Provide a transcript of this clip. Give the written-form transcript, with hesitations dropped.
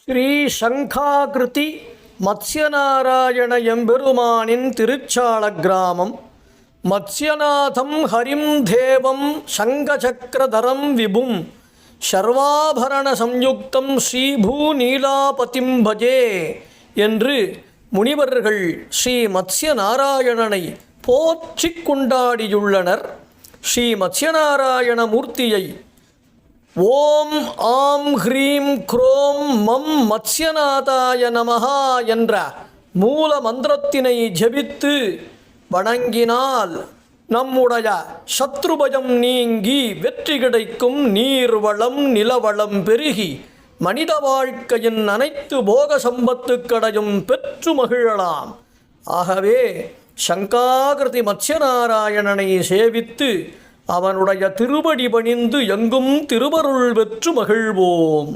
ஸ்ரீ சங்காகிருதி மத்ஸ்யநாராயண எம்பெருமானின் திருச்சாள கிராமம். மத்ஸ்யநாதம் ஹரிம் தேவம் சங்கசக்கரதரம் விபும் சர்வாபரண சம்யுக்தம் ஸ்ரீபூநீலாபதிம் பஜே என்று முனிவர்கள் ஸ்ரீ மத்ஸ்யநாராயணனை போற்றிக் கொண்டாடியுள்ளனர். ஸ்ரீ மத்ஸ்யநாராயண மூர்த்தியை ஓம் ஆம் ஹ்ரீம் க்ரோம் மம் மத்ஸ்யநாதாய நமஹா என்ற மூல மந்திரத்தினை ஜபித்து வணங்கினால் நம்முடைய சத்ருபயம் நீங்கி வெற்றி கிடைக்கும். நீர்வளம் நிலவளம் பெருகி மனித வாழ்க்கையின் அனைத்து போக சம்பத்துக்களையும் பெற்று மகிழலாம். ஆகவே சங்காகிருதி மத்ஸ்யநாராயணனை சேவித்து அவனுடைய திருவடி பணிந்து எங்கும் திருவருள் பெற்று மகிழ்வோம்.